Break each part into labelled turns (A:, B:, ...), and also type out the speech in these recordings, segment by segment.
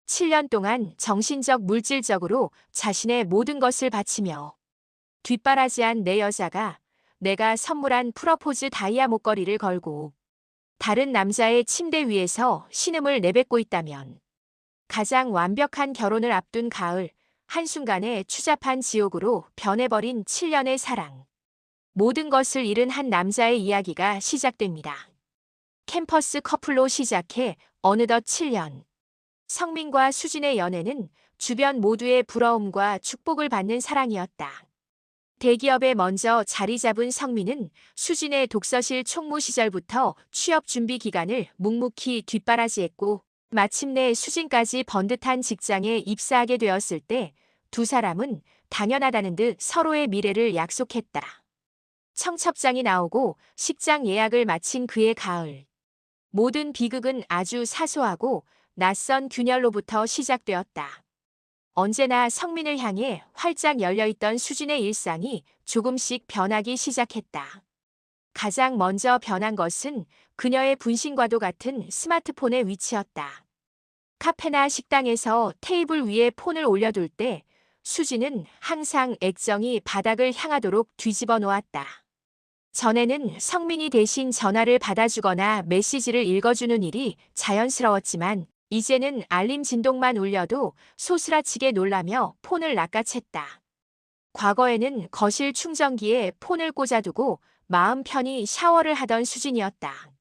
A: 7년 동안 정신적 물질적으로 자신의 모든 것을 바치며 뒷바라지한 내 여자가 내가 선물한 프러포즈 다이아 목걸이를 걸고 다른 남자의 침대 위에서 신음을 내뱉고 있다면 가장 완벽한 결혼을 앞둔 가을, 한순간에 추잡한 지옥으로 변해버린 7년의 사랑. 모든 것을 잃은 한 남자의 이야기가 시작됩니다. 캠퍼스 커플로 시작해 어느덧 7년. 성민과 수진의 연애는 주변 모두의 부러움과 축복을 받는 사랑이었다. 대기업에 먼저 자리 잡은 성민은 수진의 독서실 총무 시절부터 취업 준비 기간을 묵묵히 뒷바라지했고 마침내 수진까지 번듯한 직장에 입사하게 되었을 때 두 사람은 당연하다는 듯 서로의 미래를 약속했다. 청첩장이 나오고 식장 예약을 마친 그해 가을. 모든 비극은 아주 사소하고 낯선 균열로부터 시작되었다. 언제나 성민을 향해 활짝 열려있던 수진의 일상이 조금씩 변하기 시작했다. 가장 먼저 변한 것은 그녀의 분신과도 같은 스마트폰의 위치였다. 카페나 식당에서 테이블 위에 폰을 올려둘 때 수진은 항상 액정이 바닥을 향하도록 뒤집어 놓았다. 전에는 성민이 대신 전화를 받아주거나 메시지를 읽어주는 일이 자연스러웠지만 이제는 알림 진동만 울려도 소스라치게 놀라며 폰을 낚아챘다. 과거에는 거실 충전기에 폰을 꽂아두고 마음 편히 샤워를 하던 수진이었다.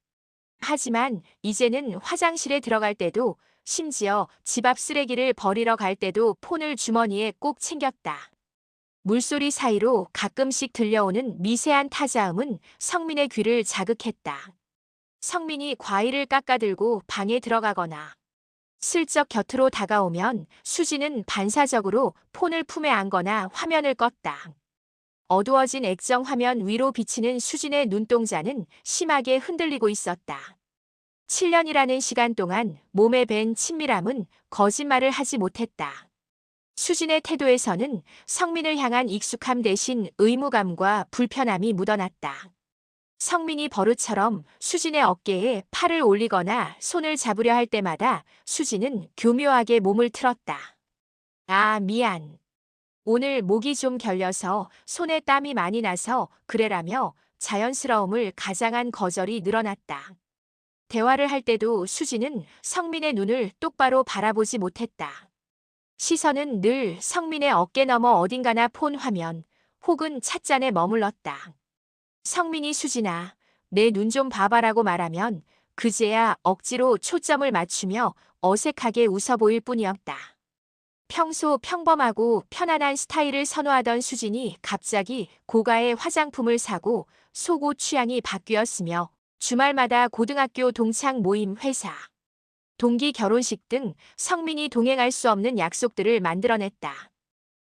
A: 하지만 이제는 화장실에 들어갈 때도 심지어 집 앞 쓰레기를 버리러 갈 때도 폰을 주머니에 꼭 챙겼다. 물소리 사이로 가끔씩 들려오는 미세한 타자음은 성민의 귀를 자극했다. 성민이 과일을 깎아들고 방에 들어가거나 슬쩍 곁으로 다가오면 수지는 반사적으로 폰을 품에 안거나 화면을 껐다. 어두워진 액정 화면 위로 비치는 수진의 눈동자는 심하게 흔들리고 있었다. 7년이라는 시간 동안 몸에 밴 친밀함은 거짓말을 하지 못했다. 수진의 태도에서는 성민을 향한 익숙함 대신 의무감과 불편함이 묻어났다. 성민이 버릇처럼 수진의 어깨에 팔을 올리거나 손을 잡으려 할 때마다 수진은 교묘하게 몸을 틀었다. 아, 미안. 오늘 목이 좀 결려서 손에 땀이 많이 나서 그래라며 자연스러움을 가장한 거절이 늘어났다. 대화를 할 때도 수진은 성민의 눈을 똑바로 바라보지 못했다. 시선은 늘 성민의 어깨 너머 어딘가나 폰 화면 혹은 찻잔에 머물렀다. 성민이 수진아, 내 눈 좀 봐봐라고 말하면 그제야 억지로 초점을 맞추며 어색하게 웃어 보일 뿐이었다. 평소 평범하고 편안한 스타일을 선호하던 수진이 갑자기 고가의 화장품을 사고 속옷 취향이 바뀌었으며 주말마다 고등학교 동창 모임 회사, 동기 결혼식 등 성민이 동행할 수 없는 약속들을 만들어냈다.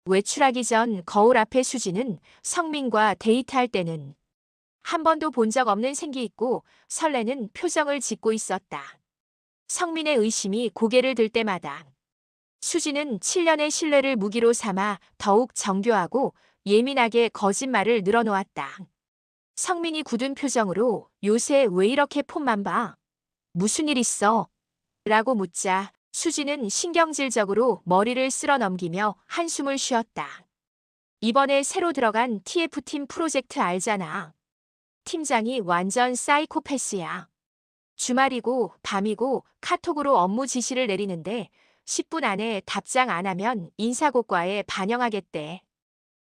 A: 외출하기 전 거울 앞에 수진은 성민과 데이트할 때는 한 번도 본 적 없는 생기 있고 설레는 표정을 짓고 있었다. 성민의 의심이 고개를 들 때마다 수진은 7년의 신뢰를 무기로 삼아 더욱 정교하고 예민하게 거짓말을 늘어놓았다. 성민이 굳은 표정으로 요새 왜 이렇게 폰만 봐? 무슨 일 있어? 라고 묻자 수진은 신경질적으로 머리를 쓸어 넘기며 한숨을 쉬었다. 이번에 새로 들어간 TF팀 프로젝트 알잖아. 팀장이 완전 사이코패스야. 주말이고 밤이고 카톡으로 업무 지시를 내리는데 10분 안에 답장 안 하면 인사고과에 반영하겠대.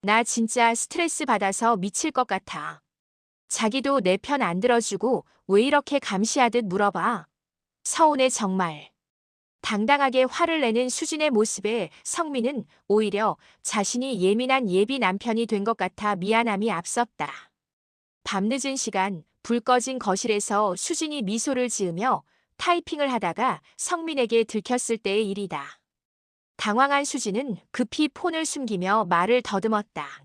A: 나 진짜 스트레스 받아서 미칠 것 같아. 자기도 내 편 안 들어주고 왜 이렇게 감시하듯 물어봐. 서운해 정말. 당당하게 화를 내는 수진의 모습에 성민은 오히려 자신이 예민한 예비 남편이 된 것 같아 미안함이 앞섰다. 밤늦은 시간 불 꺼진 거실에서 수진이 미소를 지으며 타이핑을 하다가 성민에게 들켰을 때의 일이다. 당황한 수진은 급히 폰을 숨기며 말을 더듬었다.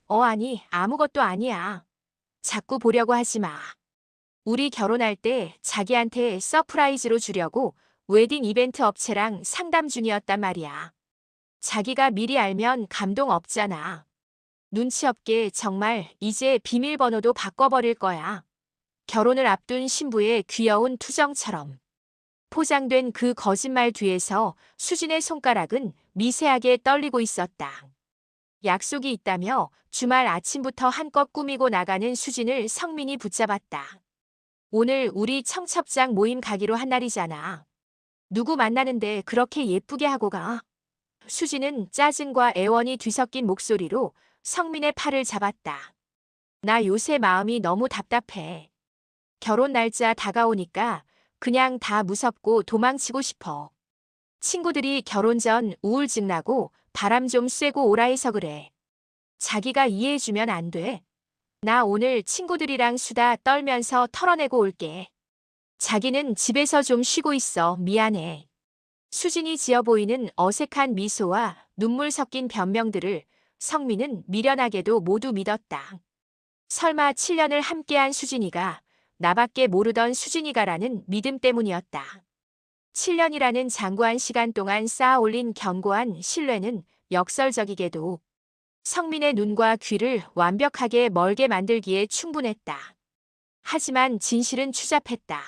A: 아니, 아무것도 아니야. 자꾸 보려고 하지 마. 우리 결혼할 때 자기한테 서프라이즈로 주려고 웨딩 이벤트 업체랑 상담 중이었단 말이야. 자기가 미리 알면 감동 없잖아. 눈치 없게 정말 이제 비밀번호도 바꿔버릴 거야. 결혼을 앞둔 신부의 귀여운 투정처럼. 포장된 그 거짓말 뒤에서 수진의 손가락은 미세하게 떨리고 있었다. 약속이 있다며 주말 아침부터 한껏 꾸미고 나가는 수진을 성민이 붙잡았다. 오늘 우리 청첩장 모임 가기로 한 날이잖아. 누구 만나는데 그렇게 예쁘게 하고 가? 수진은 짜증과 애원이 뒤섞인 목소리로 성민의 팔을 잡았다. 나 요새 마음이 너무 답답해. 결혼 날짜 다가오니까 그냥 다 무섭고 도망치고 싶어. 친구들이 결혼 전 우울증 나고 바람 좀 쐬고 오라 해서 그래. 자기가 이해해주면 안 돼. 나 오늘 친구들이랑 수다 떨면서 털어내고 올게. 자기는 집에서 좀 쉬고 있어. 미안해. 수진이 지어 보이는 어색한 미소와 눈물 섞인 변명들을 성민은 미련하게도 모두 믿었다. 설마 7년을 함께한 수진이가 나밖에 모르던 수진이가라는 믿음 때문이었다. 7년이라는 장구한 시간 동안 쌓아 올린 견고한 신뢰는 역설적이게도 성민의 눈과 귀를 완벽하게 멀게 만들기에 충분했다. 하지만 진실은 추잡했다.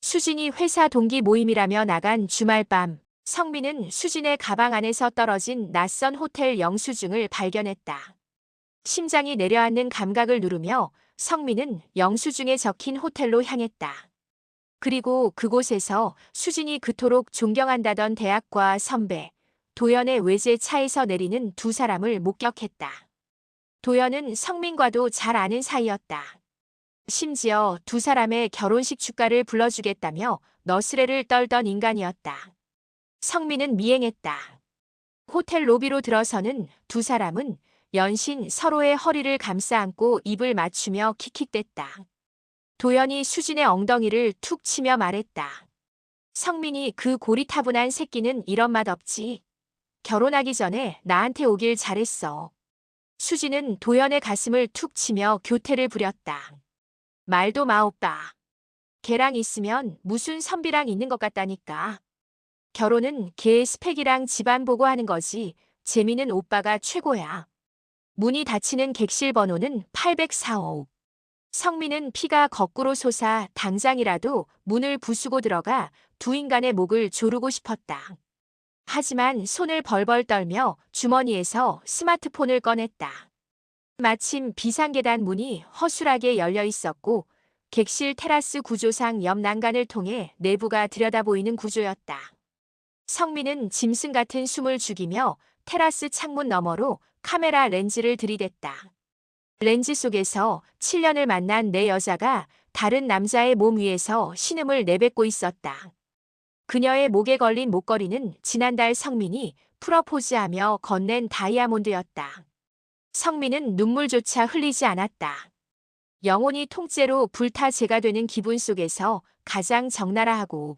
A: 수진이 회사 동기 모임이라며 나간 주말 밤, 성민은 수진의 가방 안에서 떨어진 낯선 호텔 영수증을 발견했다. 심장이 내려앉는 감각을 누르며 성민은 영수증에 적힌 호텔로 향했다. 그리고 그곳에서 수진이 그토록 존경한다던 대학과 선배, 도연의 외제차에서 내리는 두 사람을 목격했다. 도연은 성민과도 잘 아는 사이였다. 심지어 두 사람의 결혼식 축가를 불러주겠다며 너스레를 떨던 인간이었다. 성민은 미행했다. 호텔 로비로 들어서는 두 사람은 연신 서로의 허리를 감싸 안고 입을 맞추며 킥킥댔다. 도연이 수진의 엉덩이를 툭 치며 말했다. 성민이 그 고리타분한 새끼는 이런 맛 없지. 결혼하기 전에 나한테 오길 잘했어. 수진은 도연의 가슴을 툭 치며 교태를 부렸다. 말도 마 오빠. 걔랑 있으면 무슨 선비랑 있는 것 같다니까. 결혼은 걔의 스펙이랑 집안 보고 하는 거지. 재미는 오빠가 최고야. 문이 닫히는 객실 번호는 804호. 성민은 피가 거꾸로 솟아 당장이라도 문을 부수고 들어가 두 인간의 목을 조르고 싶었다. 하지만 손을 벌벌 떨며 주머니에서 스마트폰을 꺼냈다. 마침 비상계단 문이 허술하게 열려 있었고 객실 테라스 구조상 옆 난간을 통해 내부가 들여다보이는 구조였다. 성민은 짐승 같은 숨을 죽이며 테라스 창문 너머로 카메라 렌즈를 들이댔다. 렌즈 속에서 7년을 만난 내 여자가 다른 남자의 몸 위에서 신음을 내뱉고 있었다. 그녀의 목에 걸린 목걸이는 지난달 성민이 프러포즈하며 건넨 다이아몬드였다. 성민은 눈물조차 흘리지 않았다. 영혼이 통째로 불타 재가 되는 기분 속에서 가장 적나라하고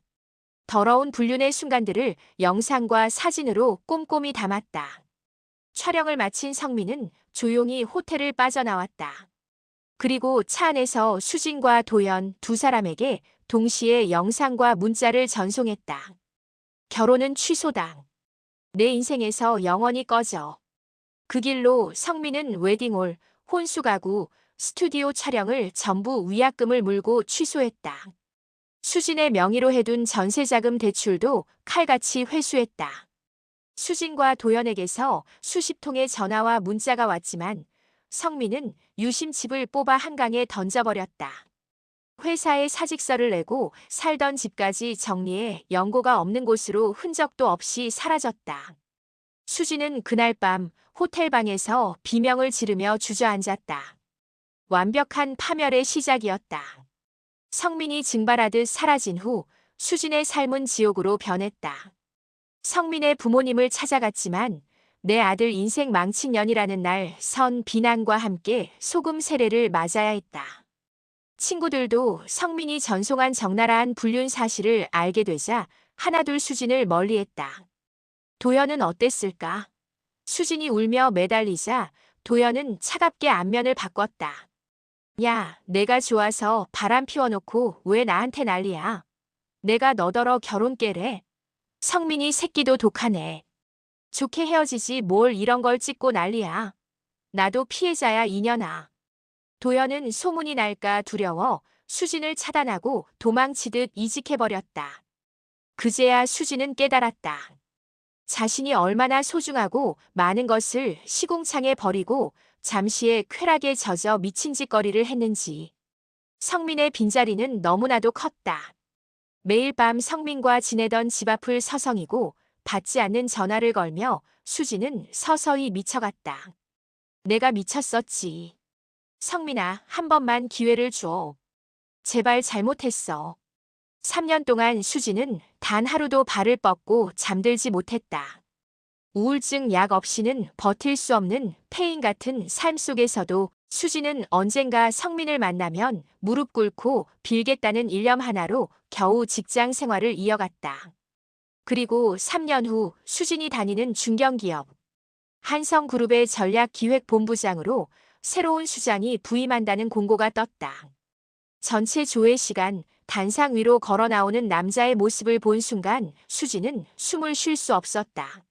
A: 더러운 불륜의 순간들을 영상과 사진으로 꼼꼼히 담았다. 촬영을 마친 성민은 조용히 호텔을 빠져나왔다. 그리고 차 안에서 수진과 도연 두 사람에게 동시에 영상과 문자를 전송했다. 결혼은 취소다. 내 인생에서 영원히 꺼져. 그 길로 성민은 웨딩홀, 혼수가구, 스튜디오 촬영을 전부 위약금을 물고 취소했다. 수진의 명의로 해둔 전세자금 대출도 칼같이 회수했다. 수진과 도연에게서 수십 통의 전화와 문자가 왔지만 성민은 유심칩을 뽑아 한강에 던져버렸다. 회사에 사직서를 내고 살던 집까지 정리해 연고가 없는 곳으로 흔적도 없이 사라졌다. 수진은 그날 밤 호텔 방에서 비명을 지르며 주저앉았다. 완벽한 파멸의 시작이었다. 성민이 증발하듯 사라진 후 수진의 삶은 지옥으로 변했다. 성민의 부모님을 찾아갔지만 내 아들 인생 망친 년이라는 날 선 비난과 함께 소금 세례를 맞아야 했다. 친구들도 성민이 전송한 적나라한 불륜 사실을 알게 되자 하나둘 수진을 멀리했다. 도연은 어땠을까? 수진이 울며 매달리자 도연은 차갑게 안면을 바꿨다. 야, 내가 좋아서 바람 피워놓고 왜 나한테 난리야? 내가 너더러 결혼 깨래. 성민이 새끼도 독하네. 좋게 헤어지지 뭘 이런 걸 찍고 난리야. 나도 피해자야 이년아. 도연은 소문이 날까 두려워 수진을 차단하고 도망치듯 이직해버렸다. 그제야 수지는 깨달았다. 자신이 얼마나 소중하고 많은 것을 시궁창에 버리고 잠시의 쾌락에 젖어 미친 짓거리를 했는지. 성민의 빈자리는 너무나도 컸다. 매일 밤 성민과 지내던 집 앞을 서성이고 받지 않는 전화를 걸며 수지는 서서히 미쳐갔다. 내가 미쳤었지. 성민아, 한 번만 기회를 줘. 제발 잘못했어. 3년 동안 수지는 단 하루도 발을 뻗고 잠들지 못했다. 우울증 약 없이는 버틸 수 없는 페인 같은 삶 속에서도 수지는 언젠가 성민을 만나면 무릎 꿇고 빌겠다는 일념 하나로 겨우 직장 생활을 이어갔다. 그리고 3년 후 수진이 다니는 중견기업 한성그룹의 전략기획본부장으로 새로운 수장이 부임한다는 공고가 떴다. 전체 조회 시간 단상 위로 걸어 나오는 남자의 모습을 본 순간 수지는 숨을 쉴 수 없었다.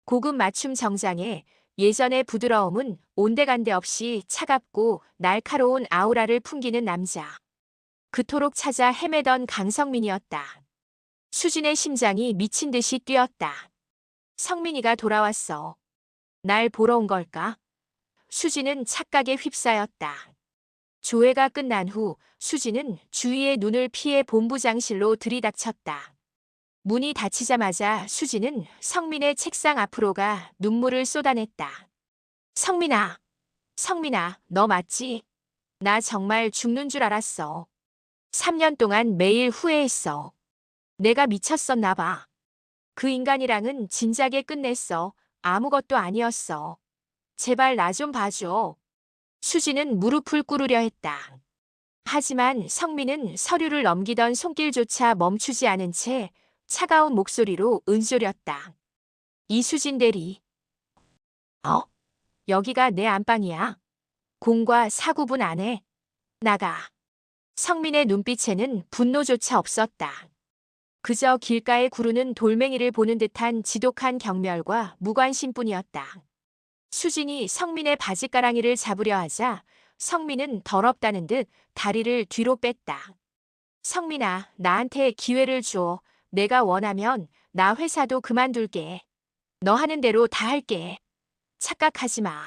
A: 고급 맞춤 정장에 예전의 부드러움은 온데간데 없이 차갑고 날카로운 아우라를 풍기는 남자. 그토록 찾아 헤매던 강성민이었다. 수진의 심장이 미친 듯이 뛰었다. 성민이가 돌아왔어. 날 보러 온 걸까? 수지는 착각에 휩싸였다. 조회가 끝난 후 수지는 주위의 눈을 피해 본부장실로 들이닥쳤다. 문이 닫히자마자 수지는 성민의 책상 앞으로 가 눈물을 쏟아냈다. 성민아, 성민아, 너 맞지? 나 정말 죽는 줄 알았어. 3년 동안 매일 후회했어. 내가 미쳤었나 봐. 그 인간이랑은 진작에 끝냈어. 아무것도 아니었어. 제발 나 좀 봐줘. 수지는 무릎을 꿇으려 했다. 하지만 성민은 서류를 넘기던 손길조차 멈추지 않은 채 차가운 목소리로 은소렸다. 이수진 대리. 여기가 내 안방이야. 공과 4구분 안에. 나가. 성민의 눈빛에는 분노조차 없었다. 그저 길가에 구르는 돌멩이를 보는 듯한 지독한 경멸과 무관심뿐이었다. 수진이 성민의 바지가랑이를 잡으려 하자 성민은 더럽다는 듯 다리를 뒤로 뺐다. 성민아, 나한테 기회를 줘. 내가 원하면 나 회사도 그만둘게. 너 하는 대로 다 할게. 착각하지 마.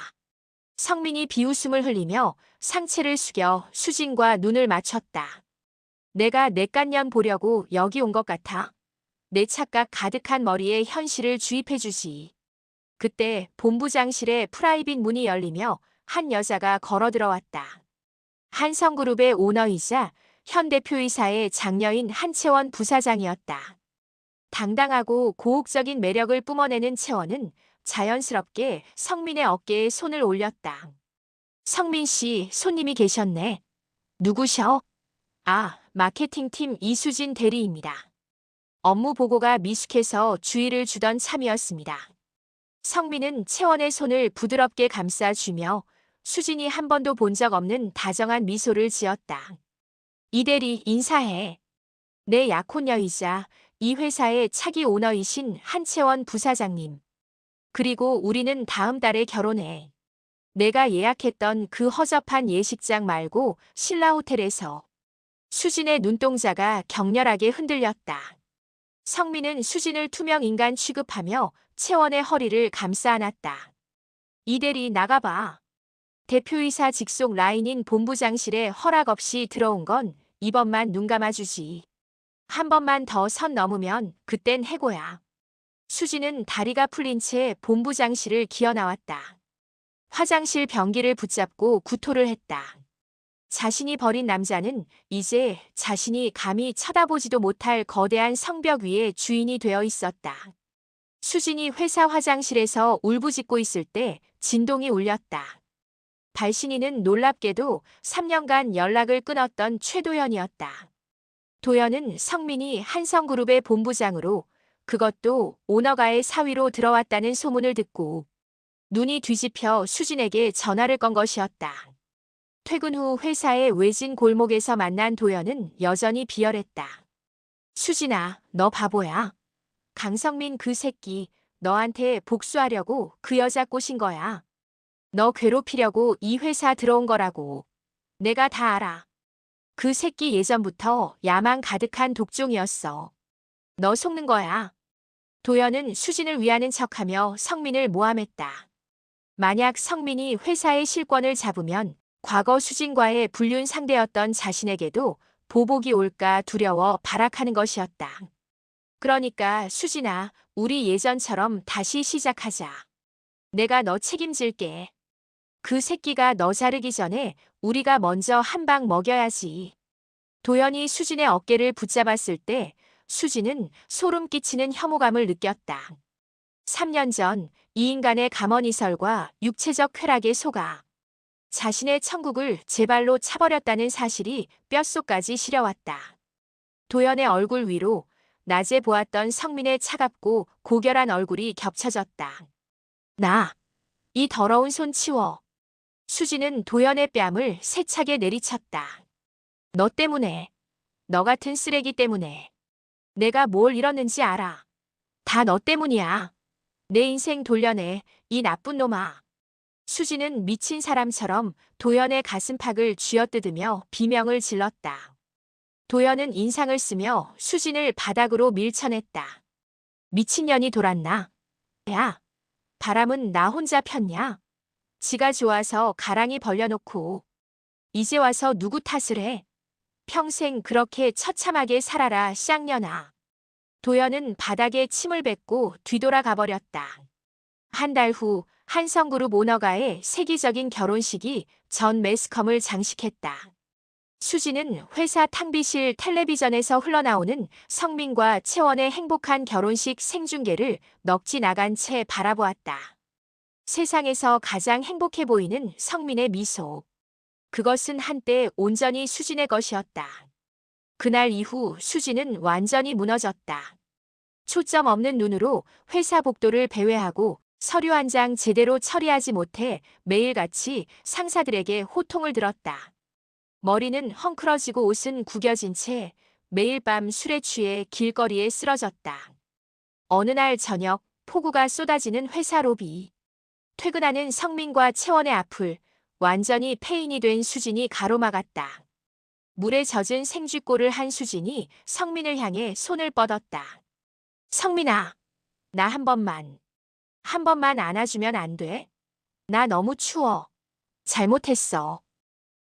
A: 성민이 비웃음을 흘리며 상체를 숙여 수진과 눈을 맞췄다. 내가 넷간년 보려고 여기 온 것 같아. 내 착각 가득한 머리에 현실을 주입해주지. 그때 본부장실에 프라이빗 문이 열리며 한 여자가 걸어 들어왔다. 한성그룹의 오너이자 현 대표이사의 장녀인 한채원 부사장이었다. 당당하고 고혹적인 매력을 뿜어내는 채원은 자연스럽게 성민의 어깨에 손을 올렸다. 성민 씨, 손님이 계셨네. 누구셔? 아, 마케팅팀 이수진 대리입니다. 업무 보고가 미숙해서 주의를 주던 참이었습니다. 성민은 채원의 손을 부드럽게 감싸주며 수진이 한 번도 본 적 없는 다정한 미소를 지었다. 이 대리 인사해. 내 약혼녀이자 이 회사의 차기 오너이신 한채원 부사장님. 그리고 우리는 다음 달에 결혼해. 내가 예약했던 그 허접한 예식장 말고 신라 호텔에서. 수진의 눈동자가 격렬하게 흔들렸다. 성민은 수진을 투명 인간 취급하며 채원의 허리를 감싸 안았다. 이 대리 나가봐. 대표이사 직속 라인인 본부장실에 허락 없이 들어온 건 이번만 눈 감아주지. 한 번만 더 선 넘으면 그땐 해고야. 수지는 다리가 풀린 채 본부장실을 기어 나왔다. 화장실 변기를 붙잡고 구토를 했다. 자신이 버린 남자는 이제 자신이 감히 쳐다보지도 못할 거대한 성벽 위에 주인이 되어 있었다. 수진이 회사 화장실에서 울부짖고 있을 때 진동이 울렸다. 발신인은 놀랍게도 3년간 연락을 끊었던 최도연이었다. 도연은 성민이 한성그룹의 본부장으로 그것도 오너가의 사위로 들어왔다는 소문을 듣고 눈이 뒤집혀 수진에게 전화를 건 것이었다. 퇴근 후 회사의 외진 골목에서 만난 도연은 여전히 비열했다. 수진아, 너 바보야. 강성민 그 새끼 너한테 복수하려고 그 여자 꼬신 거야. 너 괴롭히려고 이 회사 들어온 거라고. 내가 다 알아. 그 새끼 예전부터 야망 가득한 독종이었어. 너 속는 거야. 도연은 수진을 위하는 척하며 성민을 모함했다. 만약 성민이 회사의 실권을 잡으면 과거 수진과의 불륜 상대였던 자신에게도 보복이 올까 두려워 발악하는 것이었다. 그러니까 수진아, 우리 예전처럼 다시 시작하자. 내가 너 책임질게. 그 새끼가 너 자르기 전에 우리가 먼저 한 방 먹여야지. 도연이 수진의 어깨를 붙잡았을 때 수진은 소름 끼치는 혐오감을 느꼈다. 3년 전 이 인간의 감언이설과 육체적 쾌락에 속아 자신의 천국을 제 발로 차버렸다는 사실이 뼛속까지 시려왔다. 도연의 얼굴 위로 낮에 보았던 성민의 차갑고 고결한 얼굴이 겹쳐졌다. 이 더러운 손 치워. 수진은 도연의 뺨을 세차게 내리쳤다. 너 때문에, 너 같은 쓰레기 때문에. 내가 뭘 잃었는지 알아. 다 너 때문이야. 내 인생 돌려내, 이 나쁜 놈아. 수진은 미친 사람처럼 도연의 가슴팍을 쥐어뜯으며 비명을 질렀다. 도연은 인상을 쓰며 수진을 바닥으로 밀쳐냈다. 미친년이 돌았나? 야, 바람은 나 혼자 폈냐? 지가 좋아서 가랑이 벌려놓고 이제 와서 누구 탓을 해? 평생 그렇게 처참하게 살아라, 쌍년아. 도연은 바닥에 침을 뱉고 뒤돌아가 버렸다. 한 달 후 한성그룹 오너가의 세계적인 결혼식이 전 매스컴을 장식했다. 수진은 회사 탕비실 텔레비전에서 흘러나오는 성민과 채원의 행복한 결혼식 생중계를 넋이 나간 채 바라보았다. 세상에서 가장 행복해 보이는 성민의 미소. 그것은 한때 온전히 수진의 것이었다. 그날 이후 수진은 완전히 무너졌다. 초점 없는 눈으로 회사 복도를 배회하고 서류 한 장 제대로 처리하지 못해 매일같이 상사들에게 호통을 들었다. 머리는 헝클어지고 옷은 구겨진 채 매일 밤 술에 취해 길거리에 쓰러졌다. 어느 날 저녁 폭우가 쏟아지는 회사 로비. 퇴근하는 성민과 채원의 앞을 완전히 폐인이 된 수진이 가로막았다. 물에 젖은 생쥐꼴을 한 수진이 성민을 향해 손을 뻗었다. 성민아, 나 한 번만 안아주면 안 돼? 나 너무 추워. 잘못했어.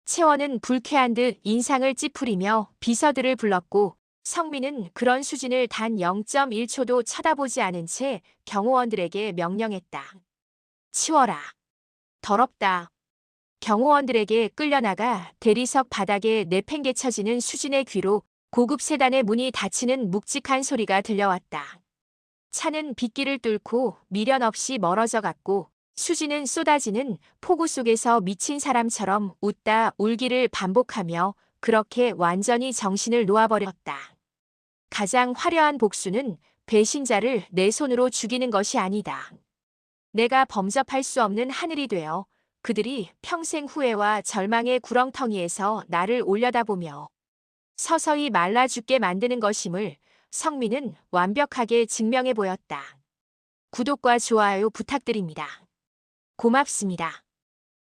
A: 채원은 불쾌한 듯 인상을 찌푸리며 비서들을 불렀고 성민은 그런 수진을 단 0.1초도 쳐다보지 않은 채 경호원들에게 명령했다. 치워라. 더럽다. 경호원들에게 끌려나가 대리석 바닥에 내팽개쳐지는 수진의 귀로 고급 세단의 문이 닫히는 묵직한 소리가 들려왔다. 차는 빗길을 뚫고 미련 없이 멀어져 갔고 수진은 쏟아지는 폭우 속에서 미친 사람처럼 웃다 울기를 반복하며 그렇게 완전히 정신을 놓아버렸다. 가장 화려한 복수는 배신자를 내 손으로 죽이는 것이 아니다. 내가 범접할 수 없는 하늘이 되어 그들이 평생 후회와 절망의 구렁텅이에서 나를 올려다보며 서서히 말라 죽게 만드는 것임을 성민은 완벽하게 증명해 보였다. 구독과 좋아요 부탁드립니다. 고맙습니다.